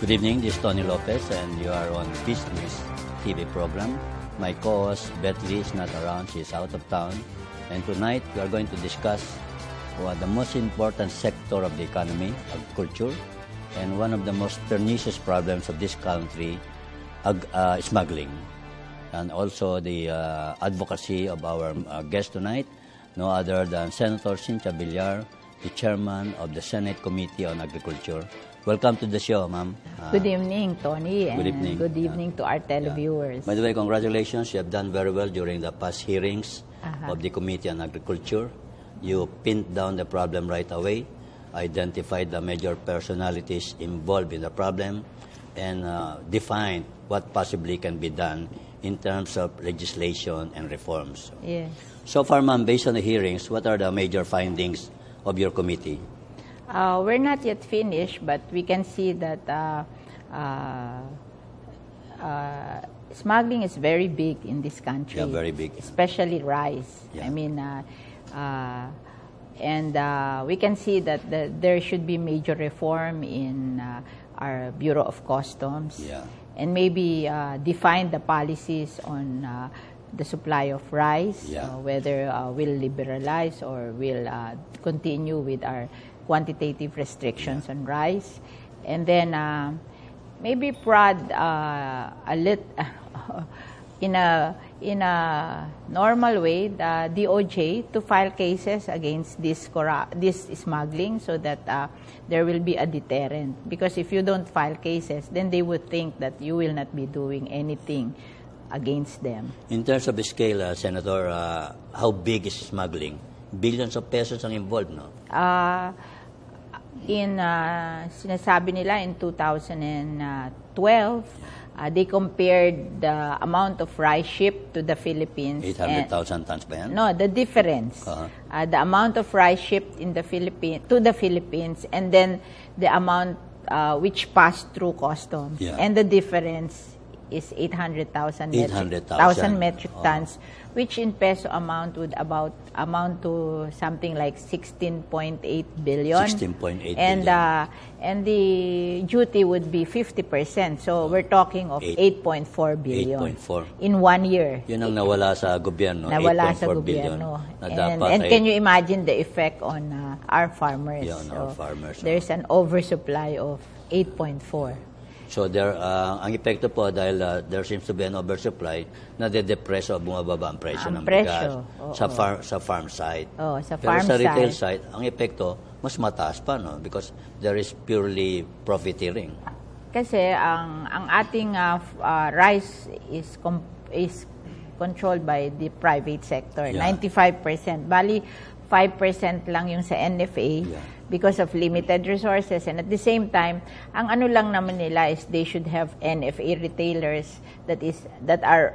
Good evening, this is Tony Lopez and you are on Business TV program. My co-host Beth Lee is not around, she is out of town. And tonight we are going to discuss the most important sector of the economy, agriculture, and one of the most pernicious problems of this country, smuggling. And also the advocacy of our guest tonight, no other than Senator Cynthia Villar, the chairman of the Senate Committee on Agriculture. Welcome to the show, ma'am. Good evening, Tony, and good evening to our televiewers. By the way, congratulations. You have done very well during the past hearings of the Committee on Agriculture. You pinned down the problem right away, identified the major personalities involved in the problem, and defined what possibly can be done in terms of legislation and reforms. Yes. So far, ma'am, based on the hearings, what are the major findings of your committee? We're not yet finished, but we can see that smuggling is very big in this country. Yeah, very big. Especially rice. Yeah. I mean, we can see that there should be major reform in our Bureau of Customs. Yeah. And maybe define the policies on the supply of rice, whether we'll liberalize or we'll continue with our quantitative restrictions on rice, and then maybe prod in a normal way the DOJ to file cases against this smuggling, so that there will be a deterrent. Because if you don't file cases, then they would think that you will not be doing anything against them. In terms of the scale, Senator, how big is smuggling? Billions of pesos ang involved, no? Sinasabi nila in 2012, they compared the amount of rice shipped to the Philippines. 800,000 tons ba yan? No, the difference. The amount of rice shipped in the to the Philippines, and then the amount which passed through customs. Yeah. And the difference is 800,000 metric tons, which in peso amount would amount to something like 16.8 billion. 16.8 billion. And the duty would be 50%. So we're talking of 8.4 billion 8.4 in 1 year. Yun ang nawala sa gobyerno. Nawala sa gobyerno. And can you imagine the effect on our farmers? Yeah, on our farmers. There's an oversupply of 8.4. So ang epekto po dahil there seems to be an oversupply, nade-depress o bumababa ang presyo ng bigas sa farm side. Pero sa retail side, ang epekto mas mataas pa, no? Because there is purely profiteering. Kasi ang ating rice is controlled by the private sector, 95%. Bali 5% lang yung sa NFA because of limited resources, and at the same time, ang ano lang naman nila is they should have NFA retailers that are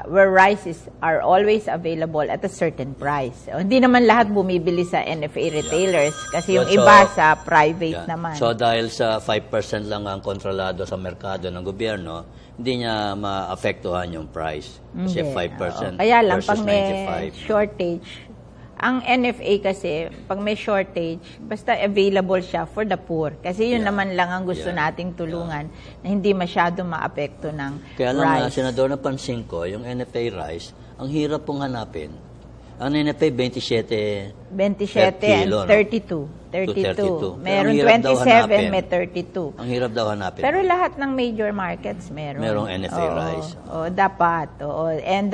where rice are always available at a certain price. So, hindi naman lahat bumibili sa NFA retailers kasi yung iba sa private naman. So dahil sa 5% lang ang kontrolado sa merkado ng gobyerno, hindi niya maapektuhan yung price kasi 5% kaya lang versus pag 95. may shortage, ang NFA kasi, pag may shortage, basta available siya for the poor. Kasi yun naman lang ang gusto nating tulungan na hindi masyado maapekto ng Kaya lang, rice. Senador, napansin ko, yung NFA rice, ang hirap pong hanapin. Ang NFA, 27 and 32. Meron 27, may 32. Ang hirap daw hanapin. Pero lahat ng major markets meron. Merong NFA rice. Dapat. And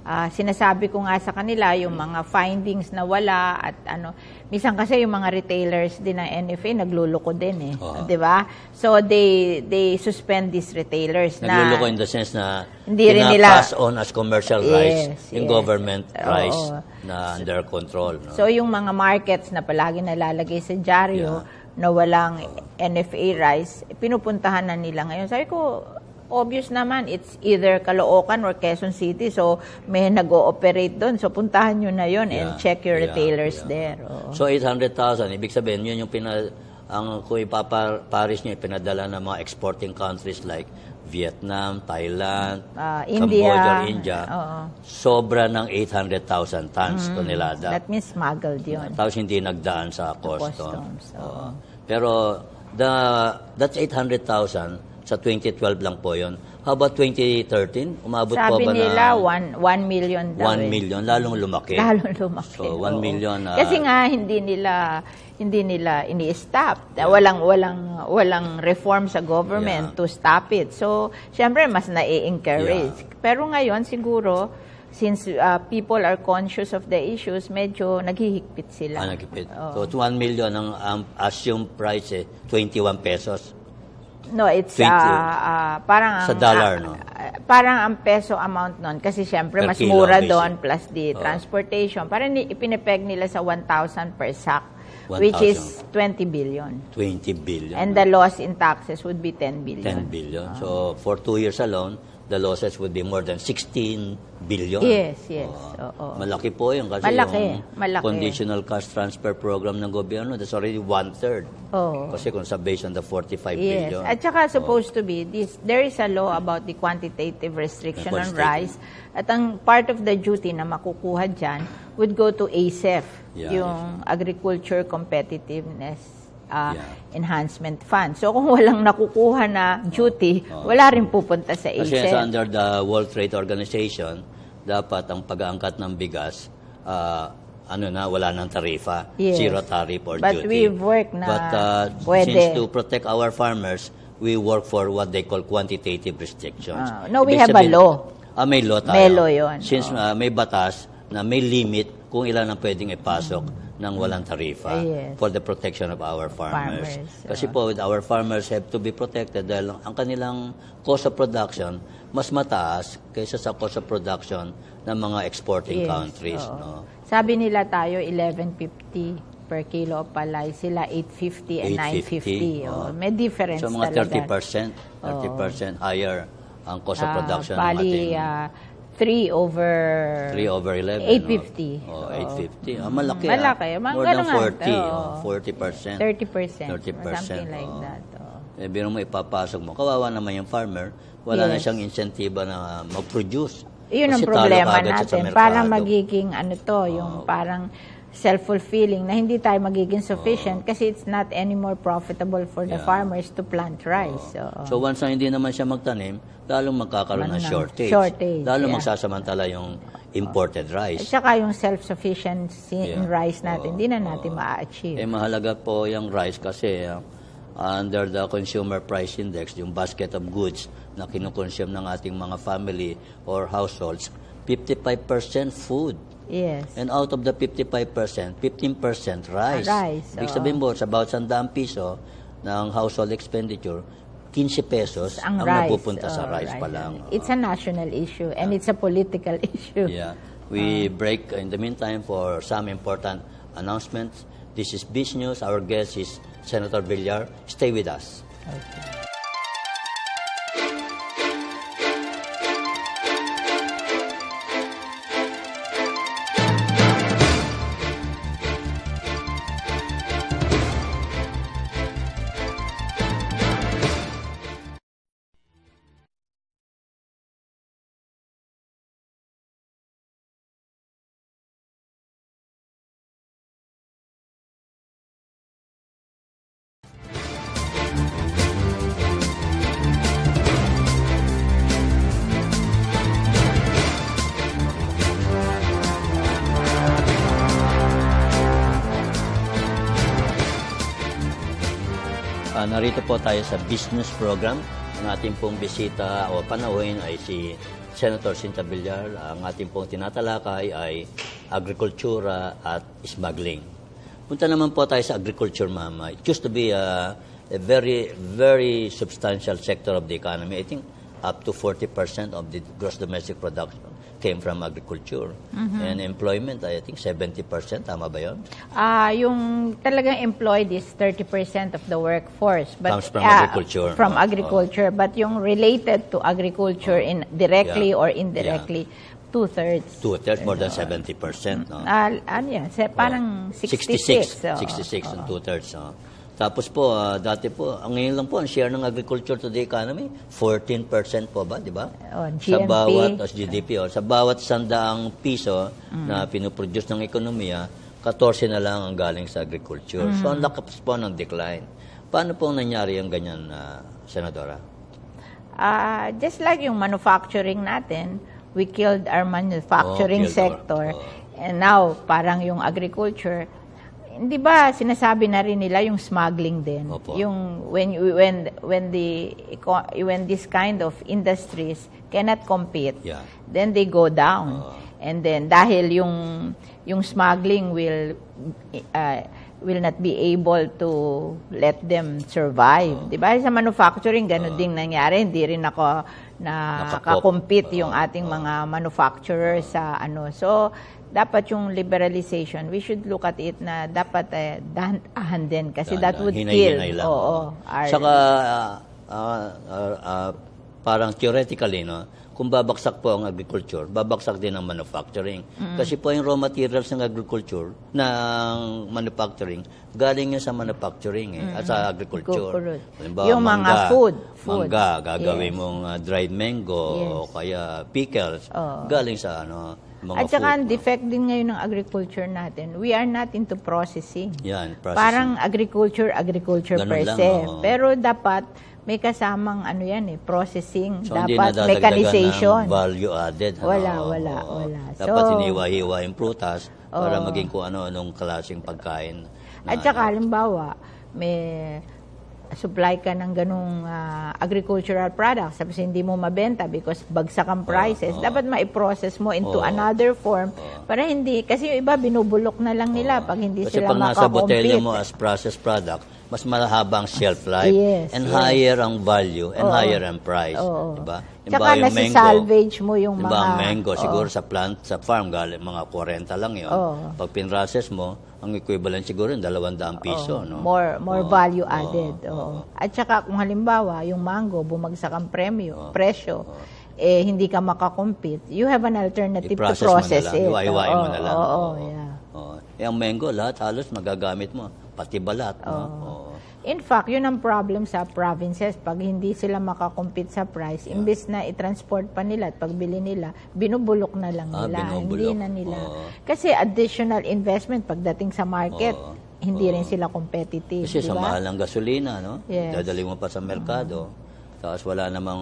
sinasabi ko nga sa kanila yung mga findings na wala at minsan kasi yung mga retailers din ng NFA nagluloko din di ba? So they suspend these retailers nagluloko in the sense na hindi rin nila pass on as commercial rice yung government rice na under control, no? So yung mga markets na palagi nalalagay sa dyaryo na walang NFA rice, pinupuntahan na nila ngayon. Sabi ko, obvious naman, it's either Caloocan or Quezon City. So, may nag-ooperate doon. So, puntahan nyo na yun and check your retailers there. So, 800,000. Ibig sabihin, yun yung kung ipaparis nyo, pinadala ng mga exporting countries like Vietnam, Thailand, Cambodia, India. Sobra ng 800,000 tons tonelada. That means smuggled yun. Tapos hindi nagdaan sa customs. Pero That's 800,000 sa 2012 lang po yun. How about 2013? Umabot po Sabi ba nila, na 1 million daw. 1 million, lalong lumaki. Lalong lumaki. So, 1 million. Kasi nga, hindi nila ini-stop. Walang reform sa government to stop it. So, syempre, mas na-encourage. Pero ngayon, siguro, since people are conscious of the issues, medyo naghihigpit sila. Naghihigpit. So, 1 million, ang assumed price 21 pesos. No, it's parang sa dollar, no? Parang ang peso amount nun kasi syempre Per mas kilo, mura basic. doon plus the transportation. Parang ipinepeg nila sa 1,000 per sack, 1,000. which is 20 billion. 20 billion. And the loss in taxes would be 10 billion. 10 billion. So, for 2 years alone, the losses would be more than 16 billion. Yes. Oo. Malaki po yun kasi Malaki. Conditional cash transfer program ng gobyerno, that's already 1/3. Oo. Kasi kung sa based on the 45 Yes. billion. At saka supposed to be, there is a law about the quantitative restriction on rice. At ang part of the duty na makukuha dyan would go to ASEF, yung Agriculture Competitiveness Enhancement Fund. So kung walang nakukuha na duty, wala rin pupunta sa ASEF. Kasi under the World Trade Organization, dapat ang pag-aangkat ng bigas, wala nang tarifa, zero tariff or But duty. we've worked na But since to protect our farmers, we work for what they call quantitative restrictions. No, we have a law. May law tayo. May law yun. Since may batas na may limit kung ilan ang pwedeng ipasok ng walang tarifa for the protection of our farmers. Kasi po, our farmers have to be protected dahil ang kanilang cost of production mas mataas kaysa sa cost of production ng mga exporting countries. No? Sabi nila tayo, 11.50 per kilo of palay. Sila 8.50 and 9.50. May difference so, mga talaga. 30% higher ang cost of production ng ating 3 over 11. 850. 850. Malaki. Malaki. More than 40. 40%. 30%. Something like that. Biro mo ipapasok mo. Kawawa naman yung farmer. Wala na siyang insentiva na mag-produce. Iyon ang problema natin. Parang magiging yung parang self-fulfilling na hindi tayo magiging sufficient kasi it's not anymore profitable for the farmers to plant rice. So once na hindi naman siya magtanim, lalong magkakaroon ng shortage. Lalong magsasamantala yung imported rice. At saka yung self-sufficiency in rice natin, hindi na natin ma-achieve. Mahalaga po yung rice kasi under the consumer price index, yung basket of goods na kinukonsume ng ating mga family or households, 55% food. Yes. And out of the 55%, 15% rice. Ibig sabihin mo, sa bawat 100 piso ng household expenditure, 15 pesos ang napupunta sa rice pa lang. It's a national issue and it's a political issue. Yeah. We break in the meantime for some important announcements. This is Biz News. Our guest is Senator Villar. Stay with us. Okay. Narito po tayo sa business program. Ang ating pong bisita o panauhin ay si Senator Cynthia Villar. Ang ating pong tinatalakay ay agrikultura at smuggling. Punta naman po tayo sa agriculture, ma'am. It used to be a very, very substantial sector of the economy. I think up to 40% of the gross domestic production came from agriculture. And employment, I think 70%. Tama ba yun? Yung talagang employed is 30% of the workforce. But, comes from agriculture. From agriculture. But yung related to agriculture directly or indirectly, 2/3. 2/3, more than 70%. No? Parang 66. 66 and 2/3. Tapos po, dati po, ang ngayon lang po, ang share ng agriculture to the economy, 14% po ba, di ba? Sa bawat, GDP, sa bawat 100 piso na pinuproduce ng ekonomiya, 14 na lang ang galing sa agriculture. So, ang lakas po ng decline. Paano po nangyari yung ganyan, Senadora? Just like yung manufacturing natin, we killed our manufacturing sector. And now, parang yung agriculture, hindi ba sinasabi na rin nila yung smuggling din? Opo. Yung when this kind of industries cannot compete, then they go down. And then dahil yung smuggling will not be able to let them survive. Di ba? Sa manufacturing, ganun ding nangyari. Hindi rin ako nakakompete yung ating mga manufacturers sa ano. So, dapat yung liberalization, we should look at it na dapat dahan din kasi that would kill. Saka, parang theoretically, no? Kung babaksak po ang agriculture, babaksak din ang manufacturing. Kasi po yung raw materials ng agriculture, ng manufacturing, galing yun sa manufacturing, at sa agriculture. Halimbawa, yung mga food. Mangga, gagawin mong dried mango, o kaya pickles, galing sa mga at saka ang food. defect din ngayon ng agriculture natin, we are not into processing. Yan, processing. Parang agriculture Ganun per lang, se. Pero dapat may kasamang processing, so, dapat mechanization. Ng value added. Wala. Dapat hiniwa-hiwa yung prutas para maging kung anong klaseng pagkain. At saka, halimbawa, may supply ka ng ganung agricultural products tapos hindi mo mabenta because bagsak ang prices, dapat ma-process mo into another form para hindi, kasi yung iba binubulok na lang nila pag hindi kasi sila makakompete. Kasi pag nasa botelya mo as processed product, mas mahaba ang shelf life and higher ang value and higher ang price. Diba? Tsaka nasa-salvage mo yung mga... Diba, ang mango, siguro sa plant, sa farm, galing mga 40 lang yun. Pag pinrocess mo, ang equivalent siguro yung 200 piso. No? More value added. At saka kung halimbawa, yung mango, bumagsak ang presyo, hindi ka makakompete, you have an alternative to process it. Iwain mo na lang. Ang mango, lahat halos magagamit mo. Pati balat. In fact, yun ang problem sa provinces. Pag hindi sila makakompete sa price, imbes na i-transport pa nila at pagbili nila, binubulok na lang nila. Hindi na nila. Kasi additional investment pagdating sa market, hindi rin sila competitive. Kasi sa diba? mahal ng gasolina, no? Dadali mo pa sa merkado. Tapos wala namang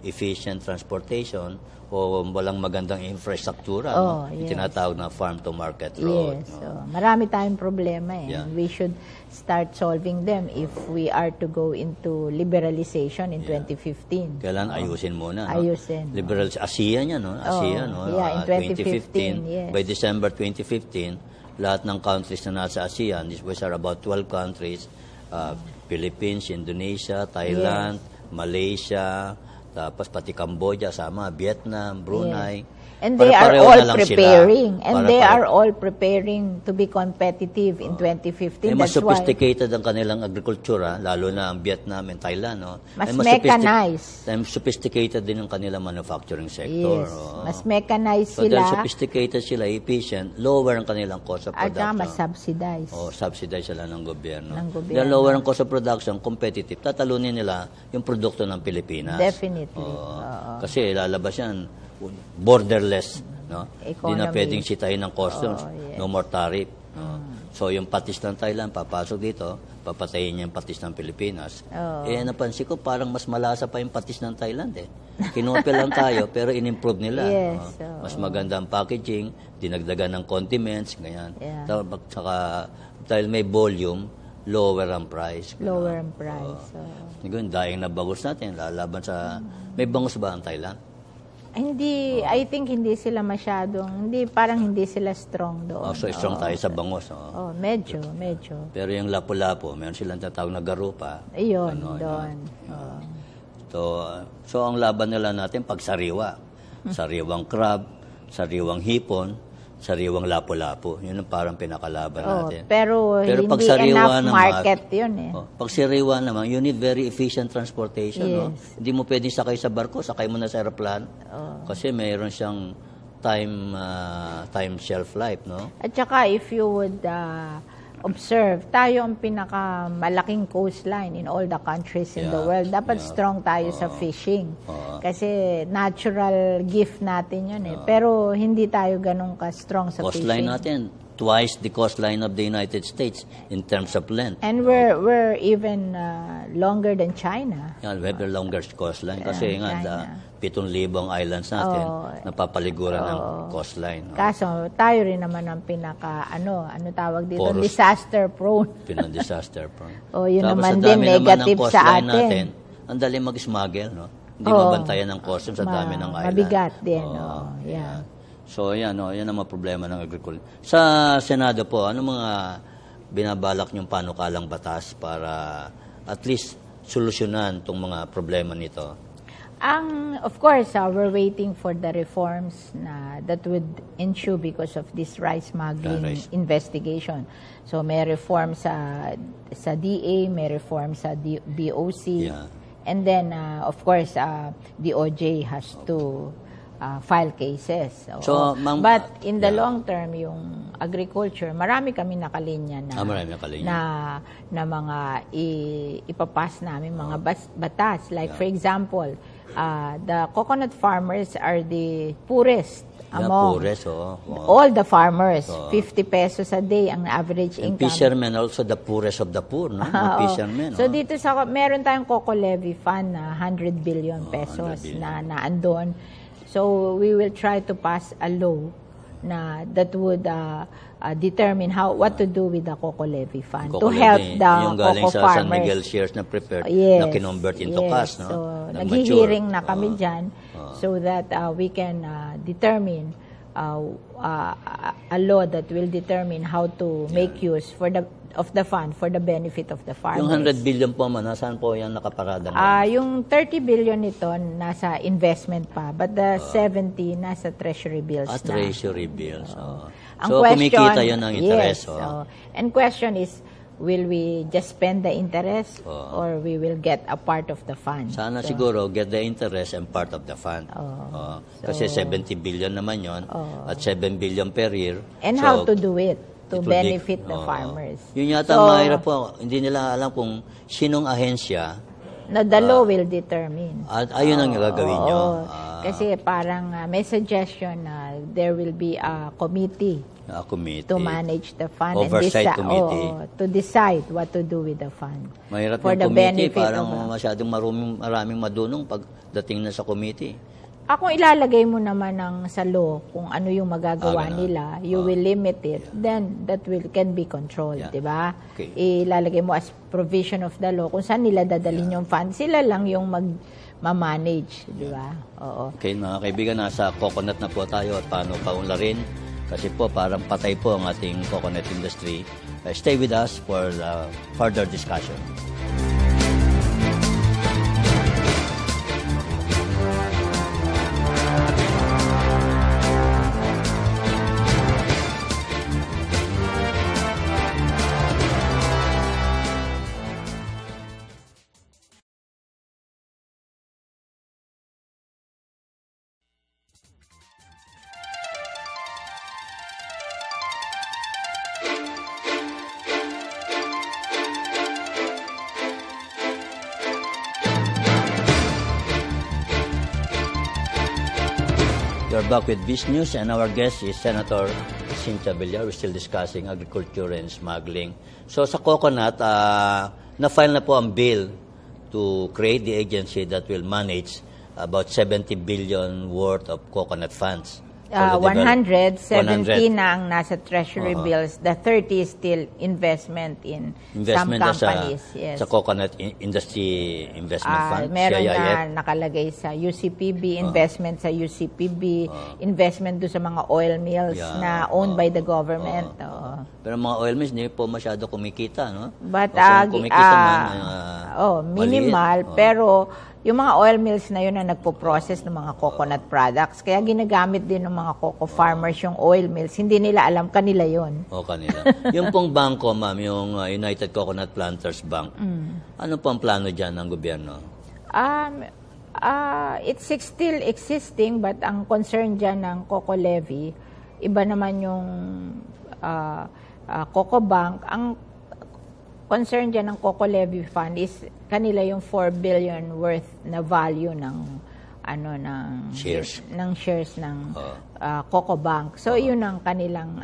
efficient transportation o walang magandang infrastruktura. Tinatawag na farm-to-market road. Marami tayong problema. We should start solving them if we are to go into liberalization in 2015. Kailan ayusin muna. Ayusin. ASEAN yan, no? ASEAN, no? In 2015. By December 2015, lahat ng countries na nasa ASEAN, which are about 12 countries, Philippines, Indonesia, Thailand, Malaysia, tapos pati Cambodia, sama, Vietnam, Brunei. And they are all preparing. And they are all preparing to be competitive in 2015. Mas sophisticated ang kanilang agrikultura, lalo na ang Vietnam and Thailand. No? Mas mechanized. Mas sophisticated din ang kanilang manufacturing sector. Mas mechanized sila. So dahil sophisticated sila, efficient, lower ang kanilang cost of production. At mas subsidized. Subsidized sila ng gobyerno. Dahil lower ang cost of production, competitive, tatalunin nila yung produkto ng Pilipinas. Definitely. Kasi lalabas yan, borderless, no? Hindi na pwedeng sitahin ng customs, no more tariff. So yung patis ng Thailand, papasok dito, papatayin niya yung patis ng Pilipinas. Napansin ko, parang mas malasa pa yung patis ng Thailand Kinopia lang tayo, pero in-improve nila. Mas maganda ang packaging, dinagdagan ng condiments, ganyan. Saka, dahil may volume, lower ang price. Lower ang price. Daing na bangus natin, lalaban sa... May bangus ba ang Thailand? Hindi, I think hindi sila masyadong, parang hindi sila strong doon. So strong tayo sa bangus. Medyo. Pero yung lapu-lapu, meron silang tatawag na garupa. Ayun, doon. So ang laban nila natin, pagsariwa. Sariwang crab, sariwang hipon, sariwang lapu-lapu. Yun ang parang pinakalaban natin. Pero hindi enough market yun Pag sariwa naman, you need very efficient transportation. Hindi mo pwedeng sakay sa barko, sakay mo na sa aeroplano. Kasi mayroon siyang time shelf life. No? At saka if you would observe, tayo ang pinakamalaking coastline in all the countries in the world. Dapat strong tayo sa fishing. Kasi natural gift natin yun Pero hindi tayo ganun ka-strong sa coastline fishing. natin, twice the coastline of the United States in terms of length. And we're even longer than China. Yeah, we have the longest coastline kasi nga 7,000 islands natin napapaliguran ng coastline. Kaso tayo rin naman ang pinaka ano tawag dito, Porous. disaster prone. Disaster prone. Yun Tapos naman sa din dami naman ng negative sa coastline atin. natin, ang dali mag-smuggle, no? Hindi mabantayan ng customs sa dami ng island. Mabigat din, yeah. So, yan ang mga problema ng agriculture. Sa Senado po, ano mga binabalak niyong panukalang batas para at least solusyonan itong mga problema nito? Of course, we're waiting for the reforms that would ensue because of this rice smuggling investigation. So may reform sa DA, may reform sa BOC. Yeah. And then, of course, DOJ has to file cases. So, but in the long term, yung agriculture, marami kami nakalinya na mga ipapas namin mga batas. Like, for example, the coconut farmers are the poorest among all the farmers. 50 pesos a day ang average and income. Fishermen also the poorest of the poor, no? Fishermen. So dito meron tayong Coco Levy Fund na 100 billion pesos na andon. So we will try to pass a law that would determine what to do with the Coco Levy Fund to help the coco farmers. Yung galing sa San Miguel shares na prepared na kinonvert into cash, no? So naghihiring na kami dyan so that we can determine a law that will determine how to make use of the fund for the benefit of the farmers. Yung 100 billion po man, nasaan po yan nakaparada? Yung 30 billion nito nasa investment pa, but the 70 nasa treasury bills na. Treasury bills. So kumikita yun ang interest. And question is, will we just spend the interest or we will get a part of the fund? Sana siguro get the interest and part of the fund. Kasi 70 billion naman yon at 7 billion per year. And how to do it to benefit the farmers. Yun yata mahirap po. Hindi nila alam kung sinong ahensya na the law will determine. At ayun ang gagawin nyo. Kasi parang may suggestion na there will be a committee to manage the fund. Oversight committee. To decide what to do with the fund. Mahirap for yung committee, parang masyadong maraming madunong pagdating na sa committee. Kung ilalagay mo naman sa law kung ano yung magagawa nila, you will limit it, then that can be controlled, di ba? Okay. Ilalagay mo as provision of the law kung saan nila dadalhin yung fund, sila lang yung ma-manage, di ba? Okay, mga kaibigan, nasa coconut na po tayo at paano paunlarin kasi po parang patay po ang ating coconut industry. Stay with us for further discussion. We're back with Biz News and our guest is Senator Cynthia Villar. We're still discussing agriculture and smuggling. So sa coconut, na-file na po ang bill to create the agency that will manage about 70 billion worth of coconut funds. 170 na ang nasa treasury bills. The 30 is still investment in some companies. Sa coconut industry investment fund. Meron na nakalagay sa UCPB, investment sa UCPB, investment do sa mga oil mills na owned by the government. Pero mga oil mills, hindi po masyado kumikita, no? But, kumikita minimal, pero yung mga oil mills na yun na nagpo-process ng mga coconut products. Kaya ginagamit din ng mga coco farmers yung oil mills. Hindi nila alam, kanila yun. Kanila. Yung pong bangko, ma'am, yung United Coconut Planters Bank, ano po ang plano dyan ng gobyerno? It's still existing, but ang concern dyan ng Coco Levy, iba naman yung Coco Bank. Ang concern dyan ng Coco Levy Fund is kanila yung 4 billion worth na value ng shares ng Coco Bank. So yun ang kanilang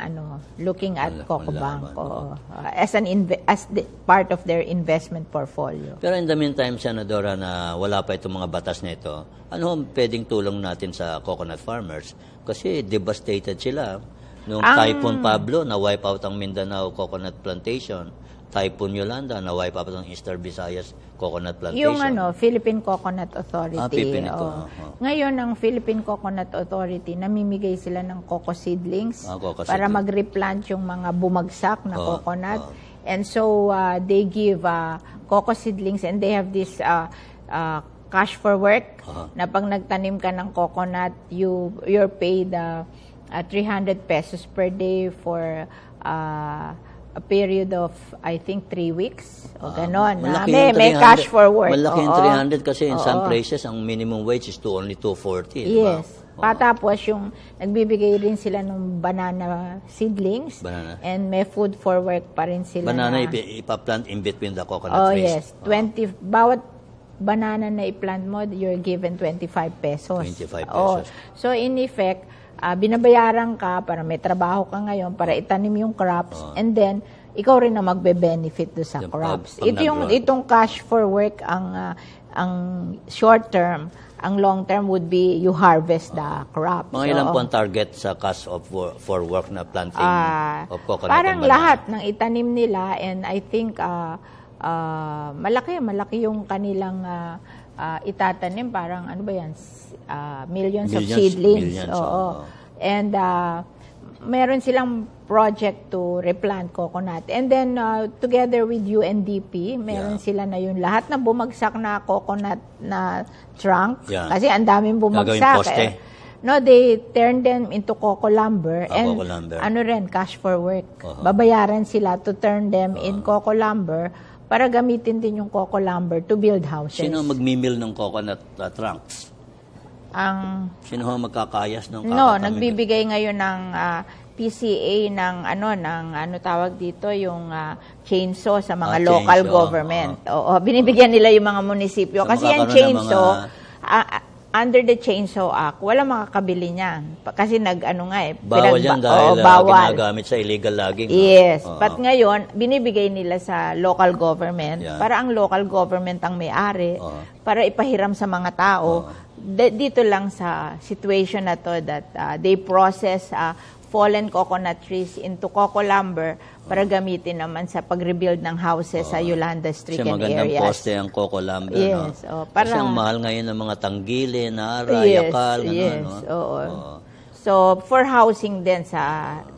looking at Coco Bank as part of their investment portfolio. Pero in the meantime, Senadora, na wala pa itong mga batas na ito, ano ang pwedeng tulong natin sa coconut farmers? Kasi devastated sila. Nung Typhoon Pablo, na-wipe out ang Mindanao coconut plantation. Typhoon Yolanda, na-wipe out ang Eastern Visayas coconut plantation. Yung Philippine Coconut Authority. Ngayon, ang Philippine Coconut Authority, namimigay sila ng coco seedlings para mag-replant yung mga bumagsak na coconut. And so, they give coco seedlings and they have this cash for work na pag nagtanim ka ng coconut, you're paid 300 pesos per day for a period of, I think, 3 weeks. O ganon. May cash for work. Malaki yung 300 kasi in some places, ang minimum wage is only 240. Yes. Patapos yung nagbibigay rin sila ng banana seedlings. And may food for work pa rin sila. Banana ipaplant in between the coconut trees. Yes. Bawat banana na i-plant mo, you're given 25 pesos. 25 pesos. So, in effect, binabayaran ka para may trabaho ka ngayon para itanim yung crops and then ikaw rin na magbe-benefit do sa crops. Itong cash for work ang short term, ang long term would be you harvest the crops. Mga ilan po ang target sa cash for work na planting of coconut? Parang lahat ng itanim nila and I think malaki yung kanilang itatanim, parang ano ba yan, millions of seedlings. And meron silang project to replant coconut. And then together with UNDP, meron sila na yung lahat na bumagsak na coconut na trunk. Kasi ang daming bumagsak. No, they turn them into coco lumber and cash for work. Babayaran sila to turn them in coco lumber para gamitin din yung coco lumber to build houses. Sino magmimil ng coconut trunks? Sino magkakayas ng nagbibigay ngayon ng PCA ng tawag dito, yung chainsaw sa mga local government. Binibigyan nila yung mga munisipyo. Kasi yung chainsaw, under the Chainsaw Act, wala makakabili niyan. Kasi bawal yan dahil ginagamit sa illegal logging. Yes. But ngayon, binibigay nila sa local government para ang local government ang may-ari para ipahiram sa mga tao. Dito lang sa situation na to that they process fallen coconut trees into coco lumber para gamitin naman sa pag-rebuild ng houses sa Yolanda Street and areas. Magandang poste ang coco lumber. Yes. Kasi ang mahal ngayon ng mga tanggili, nara, yakal. So, for housing din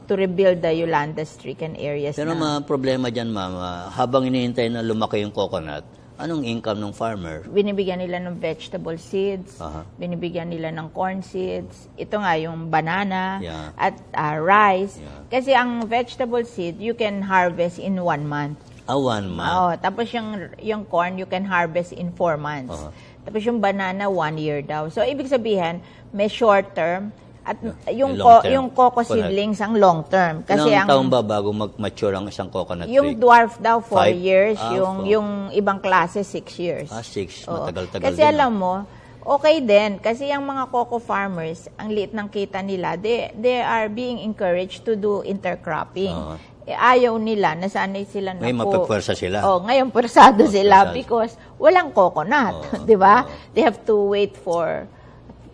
to rebuild the Yolanda Street and areas. Pero problema dyan, ma'am, habang hinihintay na lumaki yung coconut, anong income ng farmer? Binibigyan nila ng vegetable seeds, binibigyan nila ng corn seeds, ito nga yung banana at rice. Kasi ang vegetable seed, you can harvest in 1 month. 1 month? Tapos yung corn, you can harvest in 4 months. Tapos yung banana, 1 year daw. So, ibig sabihin, may short term, at yung coco seedlings ang long term. Kasi ilang taon ba bago mag-mature ang isang coconut tree? Yung dwarf daw 4 years, yung ibang klase 6 years. 6, matagal-tagal kasi din. Alam mo, okay din kasi yung mga coco farmers, ang liit ng kita nila, they are being encouraged to do intercropping. Ayaw nila, nasanay sila na ngayon mapagpwersa sila. Ngayon pwersado sila because walang coconut, di ba? They have to wait for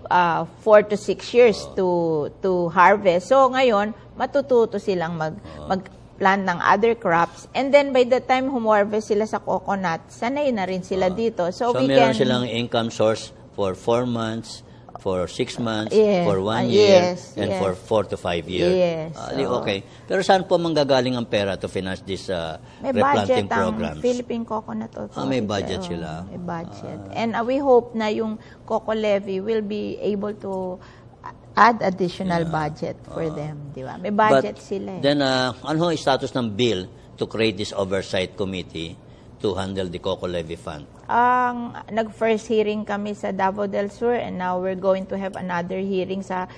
4 to 6 years to harvest. So ngayon, matututo silang mag-plant ng other crops. And then by the time humarvest sila sa coconut, sanay na rin sila dito. So meron silang income source for 4 months, for 6 months, for 1 year, and for 4 to 5 years. Okay. Pero saan po manggagaling ang pera to finance this replanting programs? May budget ang Philippine Coconut Authority. May budget sila. May budget. And we hope na yung Coco Levy will be able to add additional budget for them. Di ba? May budget sila. Then, ano ang status ng bill to create this oversight committee to handle the Coco Levy Fund? Nag-first hearing kami sa Davao del Sur and now we're going to have another hearing sa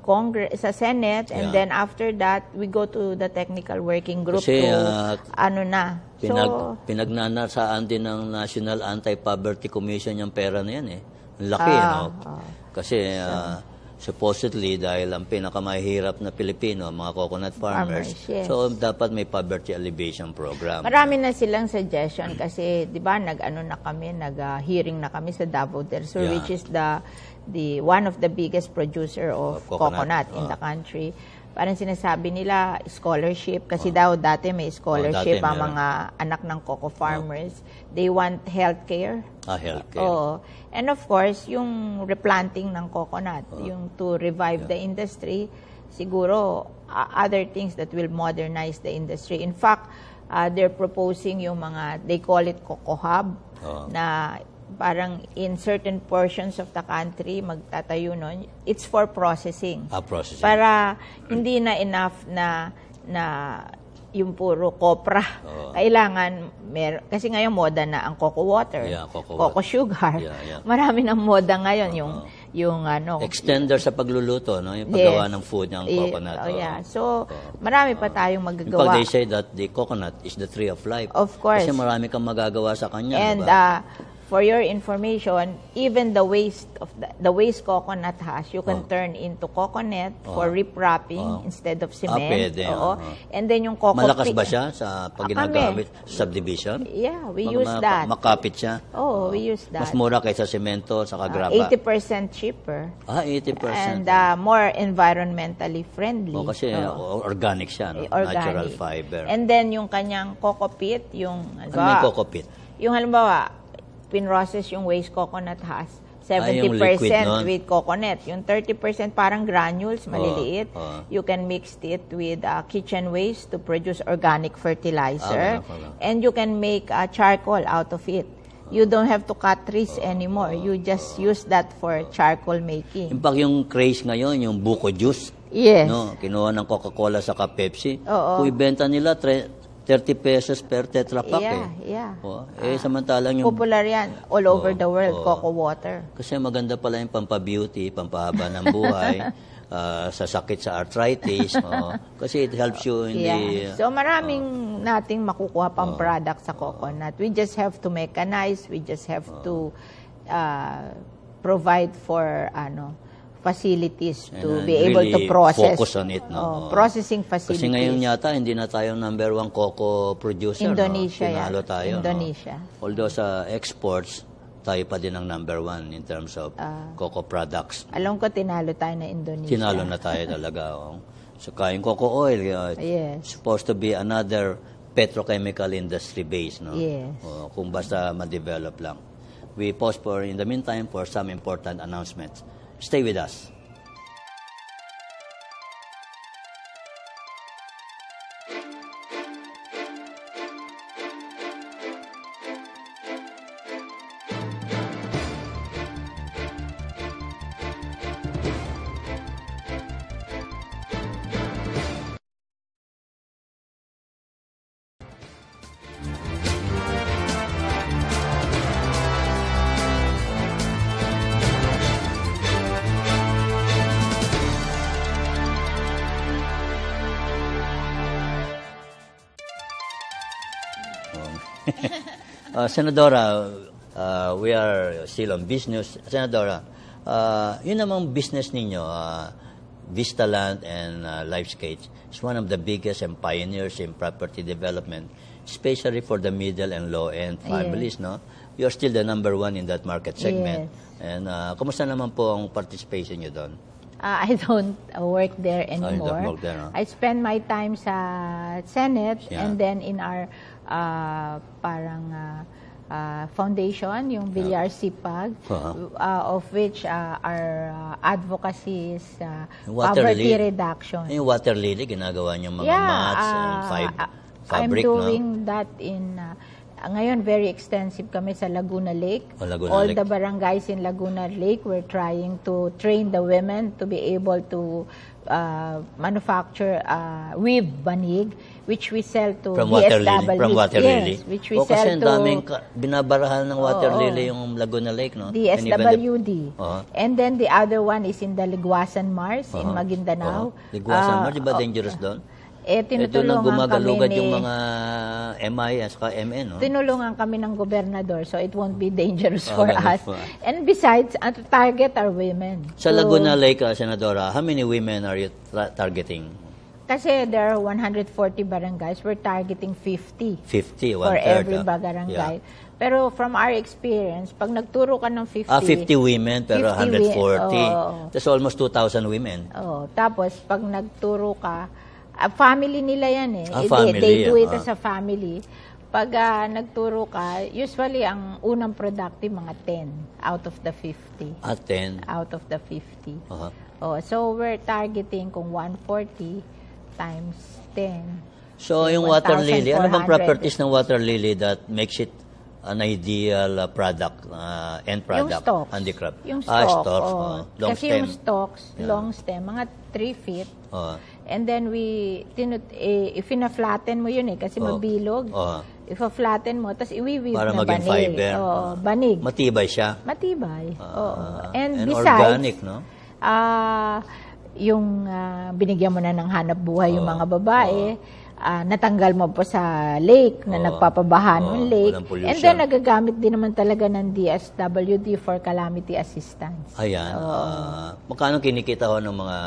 Congress, sa Senate, and then after that, we go to the technical working group kasi, So, pinagnanasaan din ng National Anti-Poverty Commission yung pera na yan Laki, no? Kasi supposedly, dahil ang pinakamahirap na Pilipino, mga coconut farmers, yes. so dapat may poverty alleviation program. Marami na silang suggestion kasi, di ba, nag-hearing na kami sa Davao del Sur, which is the one of the biggest producer of coconut in the country. Parang sinasabi nila, scholarship, kasi daw dati may scholarship ang mga anak ng coco farmers. They want healthcare. Healthcare. Oo. And of course, yung replanting ng coconut, yung to revive the industry, siguro other things that will modernize the industry. In fact, they're proposing yung mga, they call it coco hub, na parang in certain portions of the country, magtatayo nun, it's for processing. Processing. Para hindi na enough na yung puro kopra. Kailangan, kasi ngayon moda na ang coco water, coco sugar. Marami ng moda ngayon, yung extender sa pagluluto, no? Yung paggawa ng food ng coconut. So, marami pa tayong magagawa. In fact, they say that the coconut is the tree of life. Of course. Kasi marami kang magagawa sa kanya. And, diba? For your information, even the waste coconut has, you can turn into coconut for rip-wrapping instead of cement. Pwede. And then yung coco malakas ba siya sa pag ginagamit subdivision? Yeah, we use that. Makapit siya? We use that. Mas mura kaysa semento sa graba? 80% cheaper. 80%. And more environmentally friendly. Kasi organic siya, no? Organic. Natural fiber. And then yung kanyang coco pit, yung may coco pit? Yung halimbawa, pinrocess yung waste coconut has, 70% with coconut. Yung 30% parang granules, maliliit. You can mix it with kitchen waste to produce organic fertilizer. And you can make charcoal out of it. You don't have to cut trees anymore. You just use that for charcoal making. In fact, yung craze ngayon, yung buko juice. Yes. No? Kinuha ng Coca-Cola sa Pepsi. Kung ibenta nila, 30 pesos per Tetra Pak. Samantalang yung popular yan all over the world, coco water. Kasi maganda pala yung pampabeauty, pampahaba ng buhay, sa sakit sa arthritis. Kasi it helps you in the... So maraming nating makukuha pang product sa coconut. We just have to mechanize, we just have to provide for facilities to be able to process. Focus on it, no? Processing facilities. Kasi ngayon yata, hindi na tayo number 1 coco producer. Indonesia, Tinalo tayo. Indonesia. Although sa exports, tayo pa din ang number 1 in terms of coco products. Alam ko, tinalo tayo na Indonesia. Tinalo na tayo talaga. So, yung coco oil, supposed to be another petrochemical industry base, no? Yes. Kung basta ma-develop lang. We pause in the meantime for some important announcements. Stay with us. Senadora, we are still on business. Senadora, yun namang business ninyo, Vistaland and Lifescapes, is one of the biggest and pioneers in property development, especially for the middle and low-end families, no? You're still the number 1 in that market segment. And kumusta naman po ang participation nyo doon? I don't work there anymore. You don't work there, no? I spend my time sa Senate and then in our foundation, yung Villar Sipag, of which our advocacy is poverty reduction. Yung water lily, ginagawa niyong mga mats and fabric, I'm doing that in... ngayon, very extensive kami sa Laguna Lake. All the barangays in Laguna Lake, we're trying to train the women to be able to manufacture weave banig, which we sell to DSWD. From water lily? Which we sell kasi to... daming binabarahan ng water lily yung Laguna Lake, no? DSWD. And then the other one is in the Liguasan Mars in Maguindanao. Liguasan Mars, di ba dangerous doon? tinutulungan gumagalugad kami yung mga MI at saka MN, no? Tinulungan kami ng gobernador, so it won't be dangerous for ganun us. po. And besides, ang target are women. Sa Laguna Lake, Senadora, how many women are you targeting? Kasi there are 140 barangays, we're targeting 50. 50, for one-third. every barangay. Pero from our experience, pag nagturo ka ng 50... 50 women, pero 140. That's almost 2,000 women. Tapos, pag nagturo ka, family nila yan eh. Family, they do it as a family. Pag nagturo ka, usually ang unang productive, mga 10 out of the 50. 10? Out of the 50. So, we're targeting kung 140 times 10. So, yung water lily, ano bang properties ng water lily that makes it an ideal product, end product? Yung stalks. Handicraft. Yung stalks. Long Kasi stem. yung stalks, long stem, mga 3 feet. And then ifina-flatten mo yun kasi mabilog. Ifa-flatten mo, tapos iwi-weave para na maging banig. fiber. Banig. Matibay siya. Matibay. And besides, organic, no? Yung binigyan mo na ng hanap buhay yung mga babae, natanggal mo po sa lake na nagpapabaha ng lake. And then nagagamit din naman talaga ng DSWD for calamity assistance. Ayan. Magkano kinikita ho ng mga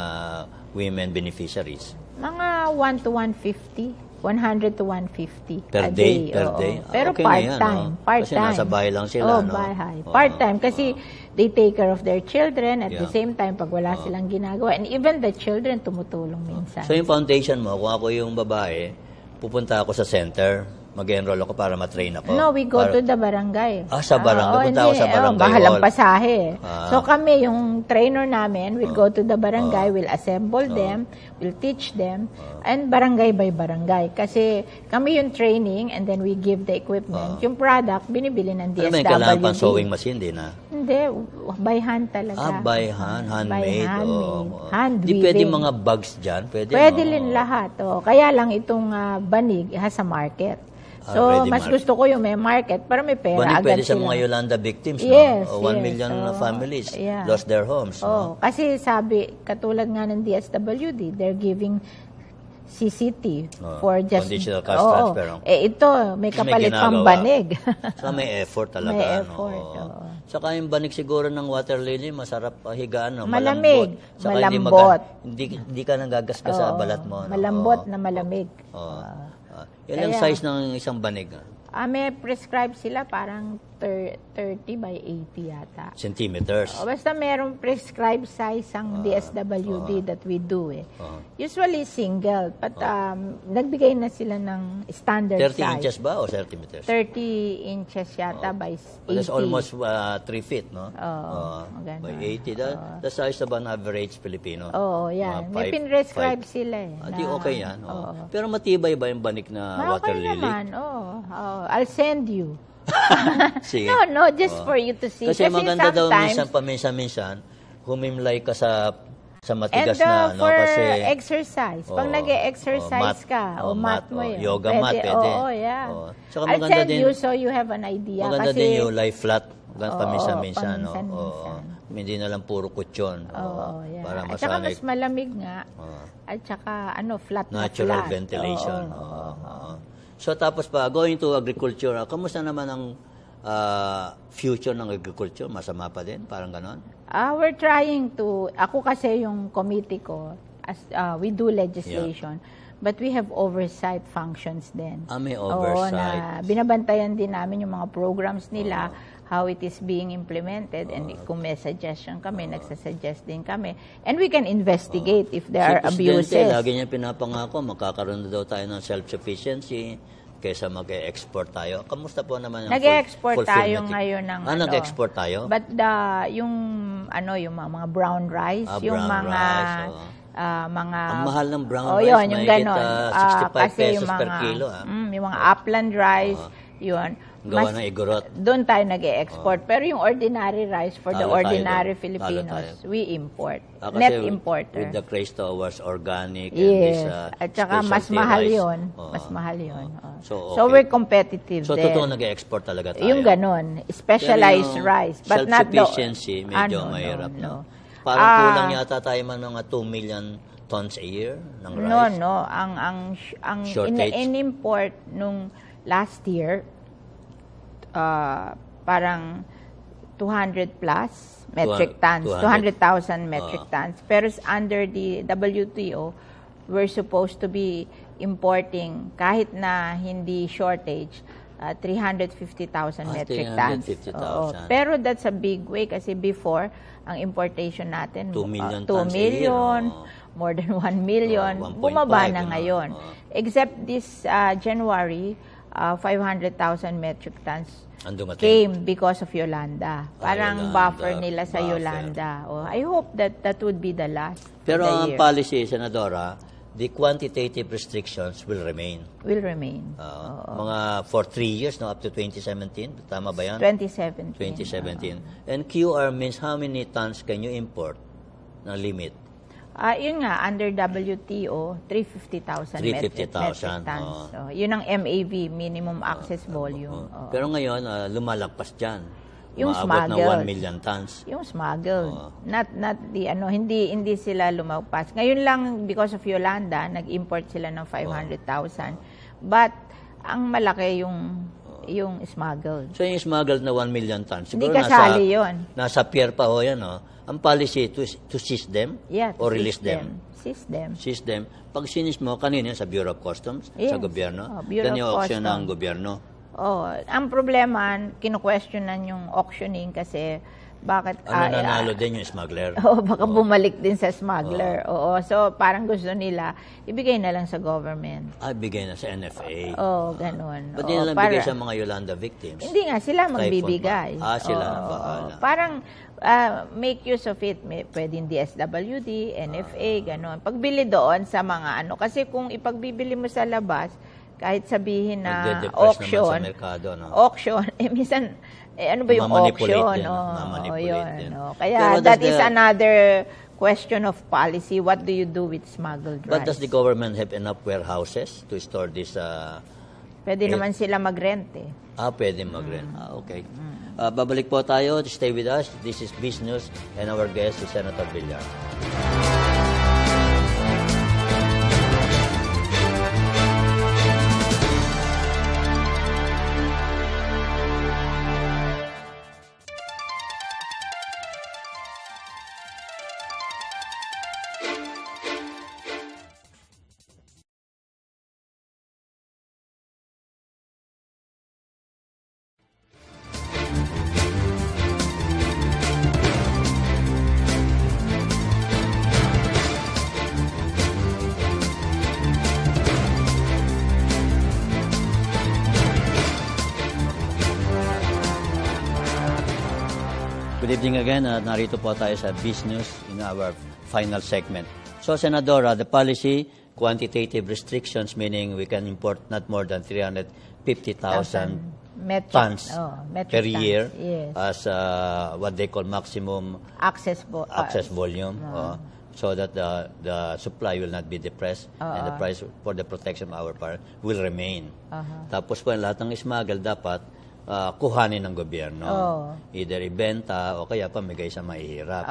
women beneficiaries? Mga 1 to 150. 100 to 150 per a day. Per day? Pero okay part-time. Kasi nasa bahay lang sila, no? Bahay. Part-time. Kasi they take care of their children at the same time pag wala silang ginagawa. And even the children tumutulong minsan. So yung foundation mo, kung ako yung babae, pupunta ako sa center, mag-enroll ako para matrain ako. No, we go to the barangay. Sa barangay? Punta ako sa barangay bahalang hall. pasahe. So kami, yung trainer namin, we'll go to the barangay, we'll assemble them, we'll teach them, and barangay by barangay. Kasi kami yung training, and then we give the equipment. Yung product, binibili ng DSWD. Ano may kailangan pang sewing machine din, ha? Hindi, by hand talaga. By hand, handmade. Hand Di weaving. pwede mga bags dyan? Pwede rin lahat. Kaya lang itong banig, sa market. So, mas gusto ko yung may market para may pera Banig agad pwede sila. sa mga Yolanda victims, yes, no? 1 million families lost their homes. No? Kasi sabi, katulad nga ng DSWD, they're giving CCT for just... Conditional cash transfer. Ito, may kapalit pang banig. So, may effort talaga. May effort, Saka yung banig siguro ng water lily, masarap higaan. No? Malamig, Saka malambot. Hindi ka nanggagasgas sa balat mo. No? Malambot na malamig. Yan ang size ng isang banig. May prescribe sila parang 30 by 80 yata. Centimeters. Basta merong prescribed size ang DSWD that we do Usually single, but nagbigay na sila ng standard 30 size. inches ba o centimeters? 30 inches yata by 80. That's almost 3 feet, no? By 80. The size of an average Filipino. Yan. May pinrescribe sila okay yan. Pero matibay ba yung banig na water lily? Naman, I'll send you. Sige. No, just for you to see. Kasi maganda daw minsan humimlay ka sa matigas na. For kasi, exercise. Pag nag-exercise ka, mat mo yun. Yoga mat, pwede. Saka I'll send you so you have an idea. Maganda kasi, din yung lie flat. Paminsan-minsan. paminsan-minsan. Hindi na lang puro kutsyon. Para At saka masanay. mas malamig nga. At saka flat na Natural flat. ventilation. So tapos pa, going to agriculture, kamusta naman ang future ng agriculture? Masama pa din? Parang ganon? We're trying to, ako kasi yung committee ko, we do legislation, but we have oversight functions din. May oversight. Na binabantayan din namin yung mga programs nila, how it is being implemented, and kung may suggestion kami, nagsasuggest din kami. And we can investigate if there are abuses. Lagi niya pinapangako, magkakaroon na daw tayo ng self-sufficiency kaysa mag-export tayo. Kamusta po naman ang nag-export tayo ngayon ng nag-export tayo? But yung mga brown rice, yung brown mga rice, mga ang mahal ng brown rice, yun, yung ganon. 65 pesos per kilo. Yung mga upland rice, yun. Gawa ng igorot. Doon tayo nag-e-export. Pero yung ordinary rice for the ordinary Filipinos, we import. Net importer. With the craze towards organic and yes. this At saka mas mahal rice. Yun. Mas mahal yun. So we're competitive so, there. So totoo nag-export talaga tayo? Yung ganon. Specialized rice. But not the... Self-sufficiency, medyo mahirap. No? Parang kulang yata tayo man mga 2 million tons a year ng No, rice? no. Ang Shortage? in-import nung last year, parang 200 plus metric tons, 200,000 metric tons. Pero under the WTO, we're supposed to be importing, kahit na hindi shortage, 350,000 metric tons. 350,000. Pero that's a big way kasi before, ang importation natin, 2 million 2 tons a year, million, more than 1 million. 1.5, Bumaba na ano, ngayon. Except this January, 500,000 metric tons Ang dumating. came because of Yolanda. Parang Yolanda, buffer nila sa buffer. Yolanda. I hope that would be the last Pero of the ang year. policy, Senadora, the quantitative restrictions will remain. Will remain. Mga for 3 years, no, up to 2017. Tama ba yan? 2017. 2017. And QR means how many tons can you import na limit? Yun nga, under WTO, 350,000 metric 350,000, tons. Yun ang MAV, minimum access volume. Pero ngayon, lumalagpas dyan. Yung Umaabot smuggled. na 1 million tons. Yung smuggled. Not the hindi sila lumagpas. Ngayon lang, because of Yolanda, nag-import sila ng 500,000. But ang malaki yung smuggled. So yung smuggled na 1 million tons, Hindi siguro kasali yun. Nasa pier pa ho yan, no? Ang policy to seize them Yeah, or release them. Seize them. Seize them. Pag sinis mo, kanina sa Bureau of Customs, Yes. sa gobyerno, Bureau then yung of auction ng Customs. gobyerno. Ang problema, kinu-questionan yung auctioning kasi bakit Nanalo din yung smuggler. baka bumalik din sa smuggler. So parang gusto nila ibigay na lang sa government. Bigay na sa NFA. Ganun. Ba't di na lang bigay sa mga Yolanda victims? Hindi nga, sila magbibigay. Sila na bahala. Parang make use of it. Pwedeng DSWD, NFA, gano'n. Pagbili doon sa mga ano. Kasi kung ipagbibili mo sa labas, kahit sabihin na Nagde-depress auction, naman sa merkado, no? auction, minsan, ano ba yung Mamanipulate auction? din, mamanipulate Yun, din. Kaya Pero that is another question of policy. What do you do with smuggled rice? But does the government have enough warehouses to store this? Pwede naman sila mag-rent eh. Pwede mag-rent. Okay. Babalik po tayo. Stay with us. This is Business and our guest is Senator Villar. Good evening again. Narito po tayo sa business in our final segment. So, Senadora, the policy, quantitative restrictions, meaning we can import not more than 350,000 tons per year as what they call maximum access volume. So that the supply will not be depressed and the price for the protection of our part will remain. Tapos po, lahat ng smuggle dapat kuhanin ng gobyerno. Either ibenta o kaya pamigay sa mahihirap.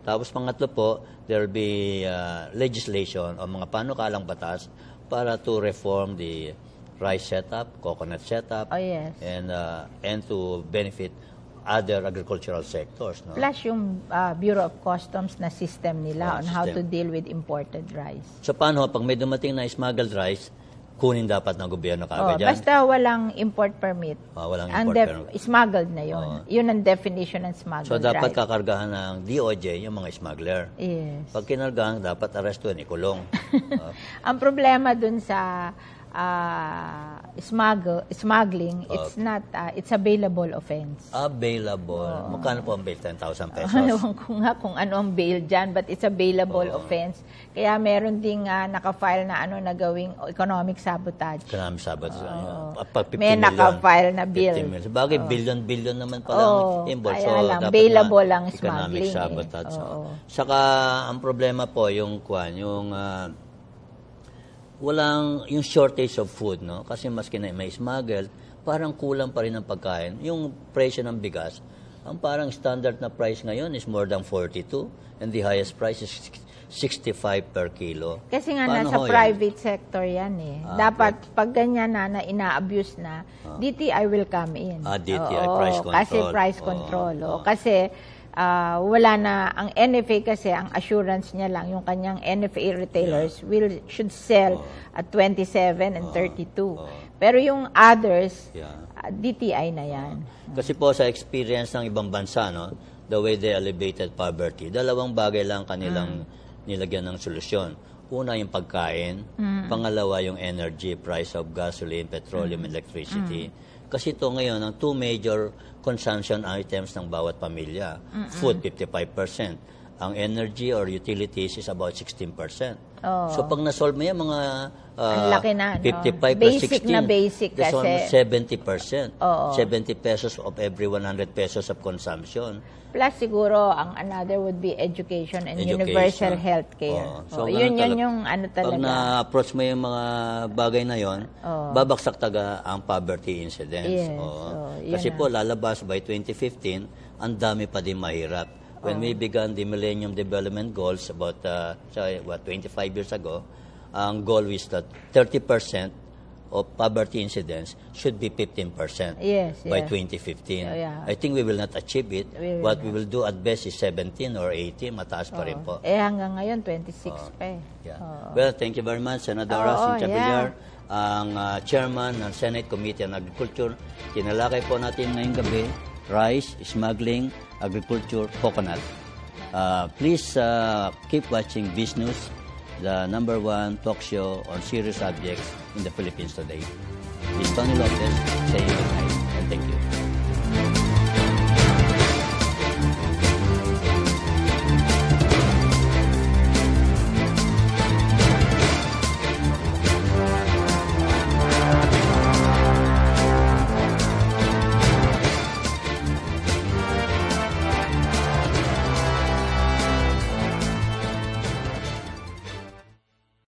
Tapos pangatlo po, there will be legislation o mga panukalang batas para to reform the rice setup, coconut setup, and to benefit other agricultural sectors. No? Plus yung Bureau of Customs na system nila on how to deal with imported rice. So paano, pag may dumating na smuggled rice, kunin dapat ng gobyerno kaagad yan? Basta walang import permit. Walang import permit. Smuggled na yun. Yun ang definition ng smuggled rice. So dapat kakargahan ng DOJ yung mga smuggler. Yes. Pag kinargahan, dapat arrestuin, ikulong. Ang problema dun sa smuggling, it's available offense. Available. Magkano po ang bail? 10,000 pesos? Ewan ko nga kung ano ang bail dyan, but it's available offense. Kaya meron ding naka-file na nagawing economic sabotage. Economic sabotage. May naka-file na bill. Bagay, billion naman pala ang involved. Kaya lang, bailable ang economic smuggling. sabotage. Saka, ang problema po, yung walang yung shortage of food, no? Kasi maski na may smuggled, parang kulang pa rin ang pagkain. Yung presyo ng bigas, ang parang standard na price ngayon is more than 42 and the highest price is 65 per kilo. Kasi nga Paano nasa ho yan? private sector yan eh. Dapat pag ganyan na ina-abuse na, DTI will come in. DTI, Oo, price control. Kasi price control. Kasi wala na, ang NFA kasi, ang assurance niya lang, yung kanyang NFA retailers should sell at 27 and 32. Pero yung others, DTI na yan. Kasi po sa experience ng ibang bansa, no, the way they elevated poverty, dalawang bagay lang kanilang nilagyan ng solusyon. Una, yung pagkain. Pangalawa, yung energy, price of gasoline, petroleum, electricity. Kasi ito ngayon, ang two major consumption items ng bawat pamilya. Food, 55%. Ang energy or utilities is about 16%. So pag na-solve mo yan, mga ang laki na, no? 55 Basic plus 16, na basic that's kasi. almost 70%. 70 pesos of every 100 pesos of consumption. Plus siguro, ang another would be education and universal health care. So, yun yung ano talaga. Pag na-approach mo yung mga bagay na yon, babagsak taga ang poverty incidence. Yes. Kasi po, lalabas by 2015, ang dami pa din mahirap. When we began the Millennium Development Goals about 25 years ago, ang goal is that 30% of poverty incidence should be 15% by 2015. I think we will not achieve it. What we will do at best is 17 or 18, mataas pa rin po. Hanggang ngayon, 26 pa eh. Well, thank you very much, Senadora Cynthia Villar, ang chairman ng Senate Committee on Agriculture. Tinalakay po natin ngayong gabi, rice, smuggling, agriculture, coconut. Please keep watching Biz News, the #1 talk show on serious subjects in the Philippines today. This is Tony Lopez saying